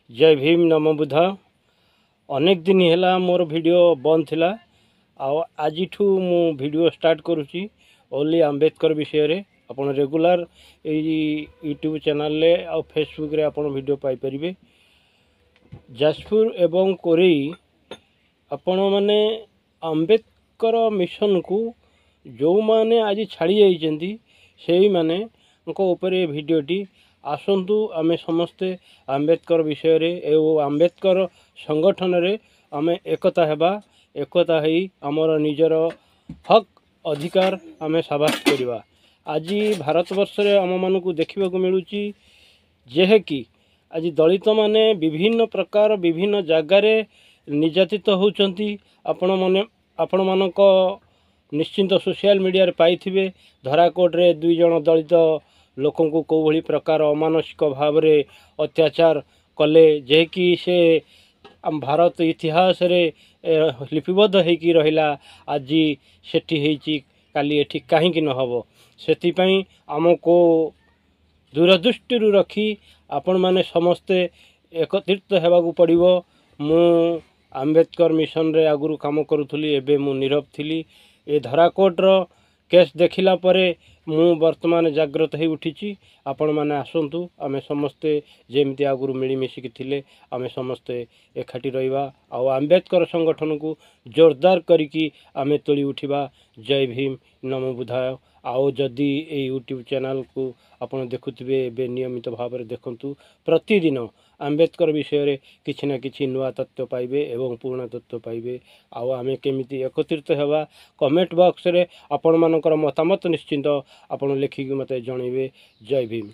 जय भीम नम बुद्ध। अनेक दिन है मोर वीडियो बंद थिला आज मु वीडियो स्टार्ट करुच्ची ओनली आंबेडकर विषय रे आपण रेगुलर यूट्यूब चैनल ले आ फेसबुक रे आपण वीडियो पाई परिबे। जाजपुर एवं कोरेई आपण माने आंबेडकर मिशन को जो माने आज छाड़ी जाइछंती सेही माने उनको ऊपर वीडियोटी आसतु आमे समस्ते आंबेडकर विषय रे एवं आंबेडकर संगठन रे आमे एकता हेबा। एकता हेई आमर निजर हक अधिकार आमे साब्यस्त करिबा। आज भारत वर्ष रे आम मानकु देखिबा को मिलुची जे कि आज दलित माने विभिन्न प्रकार विभिन्न जगार निर्यातित होउचंती। आपण मानक निश्चिंत सोशल मीडिया रे पाइथिबे धराकोट रे 2 जण दलित लोकों को कौ भली प्रकार अमानसिक भाव रे अत्याचार कले जे कि से भारत इतिहास रे लिपिबद्ध होइकी रहिला। आज सेठी हेची काली एठी काहे न हबो सेति पई हमको दूरदृष्टि रखी आपण माने समस्ते एकत्रित हेबाकू पड़िबो। मु आंबेडकर मिशन रे आगुरु काम करूथली एबे मु नीरव थिली। ए धराकोट रो केस देखिला परे मु वर्तमान जागृत हो उठी। आपण माने आसंतु आमे समस्ते जेमती आगुरु मिलीमिशिकी थिले आमे समस्ते एकाठी रहिबा आ आंबेडकर संगठन को जोरदार करिकी आमे तोली उठिबा। जय भीम नमो बुद्धाय। आओ जदि ए यूट्यूब चैनल को आपण देखुथिबे एबे नियमित भाव रे देखंतु। प्रतिदिन आंबेडकर विषय रे किछि ना किछि नुआ तथ्य पाइबे एवं पुराना तथ्य पाइबे। आओ आमे केमिति एकत्रित हेबा कमेंट बॉक्स रे आपण मानकर मतामत निश्चिंत आपण लेखिक मते जणैबे। जय भीम।